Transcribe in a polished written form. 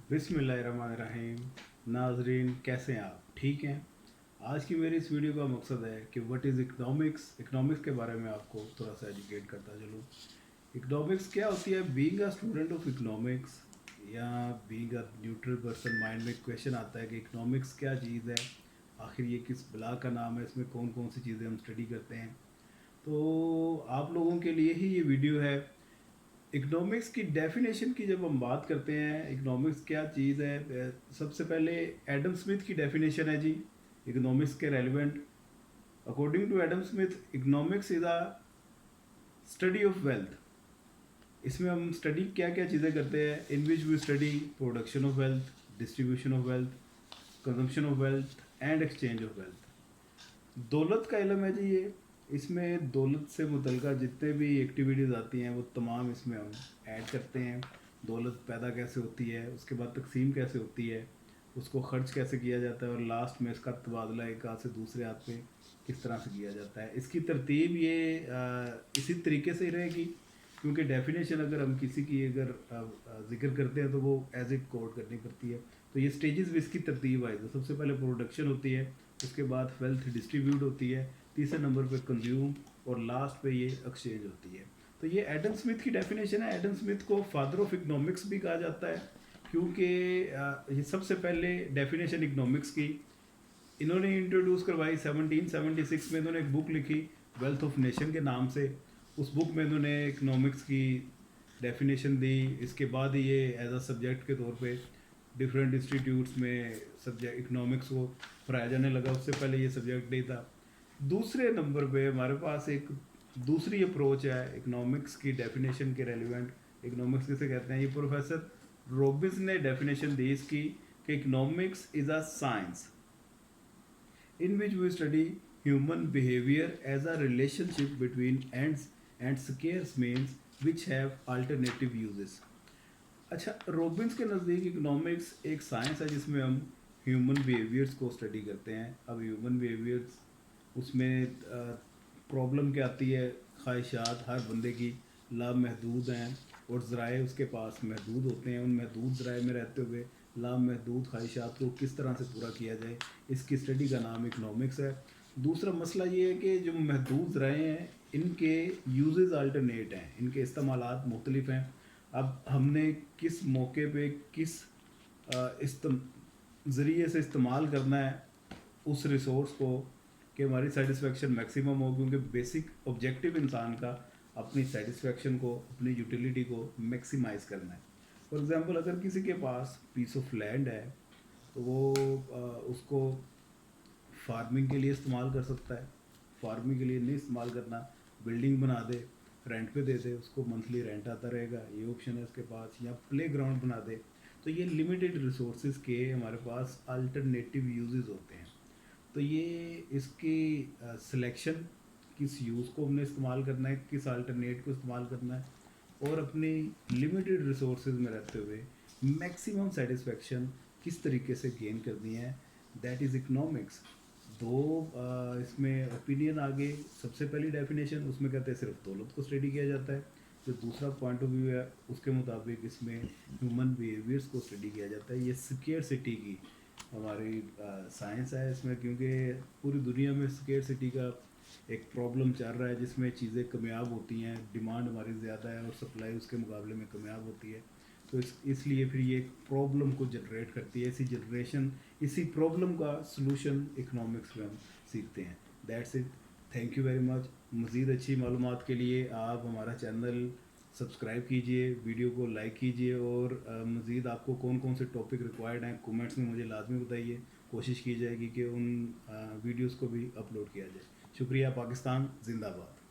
बिस्मिल्लाहिर्रहमानिर्रहीम। नाजरीन, कैसे हैं आप? ठीक हैं? आज की मेरी इस वीडियो का मकसद है कि व्हाट इज़ इकनॉमिक्स के बारे में आपको थोड़ा सा एजुकेट करता चलूँ। इकनॉमिक्स क्या होती है? Being a student of economics या being a neutral person, mind में क्वेश्चन आता है कि इकनॉमिक्स क्या चीज़ है, आखिर ये किस बला का नाम है, इसमें कौन कौन सी चीज़ें हम स्टडी करते हैं। तो आप लोगों के लिए ही ये वीडियो है। इकोनॉमिक्स की डेफिनेशन की जब हम बात करते हैं, इकोनॉमिक्स क्या चीज़ है, सबसे पहले एडम स्मिथ की डेफिनेशन है जी इकोनॉमिक्स के relevant. According to Adam Smith, economics is a study of wealth. इसमें हम स्टडी क्या क्या चीज़ें करते हैं, in which we study production of wealth, distribution of wealth, consumption of wealth and exchange of wealth. दौलत का इलम है जी ये। इसमें दौलत से मुतल्लिका जितने भी एक्टिविटीज़ आती हैं वो तमाम इसमें हम ऐड करते हैं। दौलत पैदा कैसे होती है, उसके बाद तकसीम कैसे होती है, उसको ख़र्च कैसे किया जाता है, और लास्ट में इसका तबादला एक हाथ से दूसरे हाथ पे किस तरह से किया जाता है। इसकी तरतीब ये इसी तरीके से ही रहेगी, क्योंकि डेफिनेशन अगर हम किसी की अगर ज़िक्र करते हैं तो वो एज इट कोड करनी पड़ती है। तो ये स्टेजेस भी इसकी तरतीब आई। तो सबसे पहले प्रोडक्शन होती है, उसके बाद वेल्थ डिस्ट्रीब्यूट होती है, तीसरे नंबर पे कंज्यूम, और लास्ट पे ये एक्सचेंज होती है। तो ये एडम स्मिथ की डेफिनेशन है। एडम स्मिथ को फादर ऑफ इकोनॉमिक्स भी कहा जाता है, क्योंकि ये सबसे पहले डेफिनेशन इकोनॉमिक्स की इन्होंने इंट्रोड्यूस करवाई। 1776 में इन्होंने एक बुक लिखी वेल्थ ऑफ नेशन के नाम से। उस बुक में इन्होंने इकोनॉमिक्स की डेफिनेशन दी। इसके बाद ही ये एज अ सब्जेक्ट के तौर पे डिफरेंट इंस्टीट्यूट्स में सब्जेक्ट इकोनॉमिक्स को पढ़ाया जाने लगा। उससे पहले ये सब्जेक्ट नहीं था। दूसरे नंबर पे हमारे पास एक दूसरी अप्रोच है इकोनॉमिक्स की डेफिनेशन के रेलिवेंट। इकोनॉमिक्स किसे कहते हैं? ये प्रोफेसर रॉबिन्स ने डेफिनेशन दी इसकी कि economics is a science in which we study human behavior as a relationship between ends and scarce means which have alternative uses. अच्छा, रॉबिन्स के नज़दीक इकोनॉमिक्स एक साइंस है जिसमें हम ह्यूमन बिहेवियर्स को स्टडी करते हैं। अब ह्यूमन बिहेवियर्स उसमें प्रॉब्लम क्या आती है, ख्वाहिशात हर बंदे की लामहदूद हैं और ज़राए उसके पास महदूद होते हैं। उन महदूद ज़राए में रहते हुए लामहदूद ख्वाहिशात को किस तरह से पूरा किया जाए, इसकी स्टडी का नाम इकोनॉमिक्स है। दूसरा मसला ये है कि जो महदूद ज़राए हैं इनके यूजेस अल्टरनेट हैं, इनके इस्तेमालात मुख्तलिफ हैं। अब हमने किस मौके पे किस ज़रिए से इस्तेमाल करना है उस रिसोर्स को कि हमारी सेटिस्फेक्शन मैक्सिमम हो, क्योंकि बेसिक ऑब्जेक्टिव इंसान का अपनी सेटिस्फेक्शन को, अपनी यूटिलिटी को मैक्सिमाइज़ करना है। फॉर एग्ज़ाम्पल, अगर किसी के पास पीस ऑफ लैंड है तो वो उसको फार्मिंग के लिए इस्तेमाल कर सकता है। फार्मिंग के लिए नहीं इस्तेमाल करना, बिल्डिंग बना दे, रेंट पे दे दे, उसको मंथली रेंट आता रहेगा, ये ऑप्शन है उसके पास। या प्ले ग्राउंड बना दे। तो ये लिमिटेड रिसोर्सेज के हमारे पास अल्टरनेटिव यूजेस होते हैं। तो ये इसकी सिलेक्शन, किस यूज़ को हमने इस्तेमाल करना है, किस अल्टरनेट को इस्तेमाल करना है, और अपनी लिमिटेड रिसोर्सेज में रहते हुए मैक्सिमम सेटिस्फेक्शन किस तरीके से गेन करनी है, दैट इज़ इकोनॉमिक्स। दो इसमें ओपिनियन आगे। सबसे पहली डेफिनेशन उसमें कहते हैं सिर्फ दौलत को स्टडी किया जाता है। जो दूसरा पॉइंट ऑफ व्यू है उसके मुताबिक इसमें ह्यूमन बिहेवियर्स को स्टडी किया जाता है। ये स्केर्सिटी की हमारी साइंस है इसमें, क्योंकि पूरी दुनिया में स्केर्सिटी का एक प्रॉब्लम चल रहा है जिसमें चीज़ें कमियाब होती हैं, डिमांड हमारी ज़्यादा है और सप्लाई उसके मुकाबले में कमियाब होती है। तो इसलिए फिर ये एक प्रॉब्लम को जनरेट करती है। इसी प्रॉब्लम का सलूशन इकोनॉमिक्स में हम सीखते हैं। That's it. Thank you very much. मज़ीद अच्छी मालूमात के लिए आप हमारा चैनल सब्सक्राइब कीजिए, वीडियो को लाइक कीजिए, और मज़ीद आपको कौन कौन से टॉपिक रिक्वायर्ड हैं कमेंट्स में मुझे लाजमी बताइए। कोशिश की जाएगी कि उन वीडियोस को भी अपलोड किया जाए। शुक्रिया। पाकिस्तान जिंदाबाद।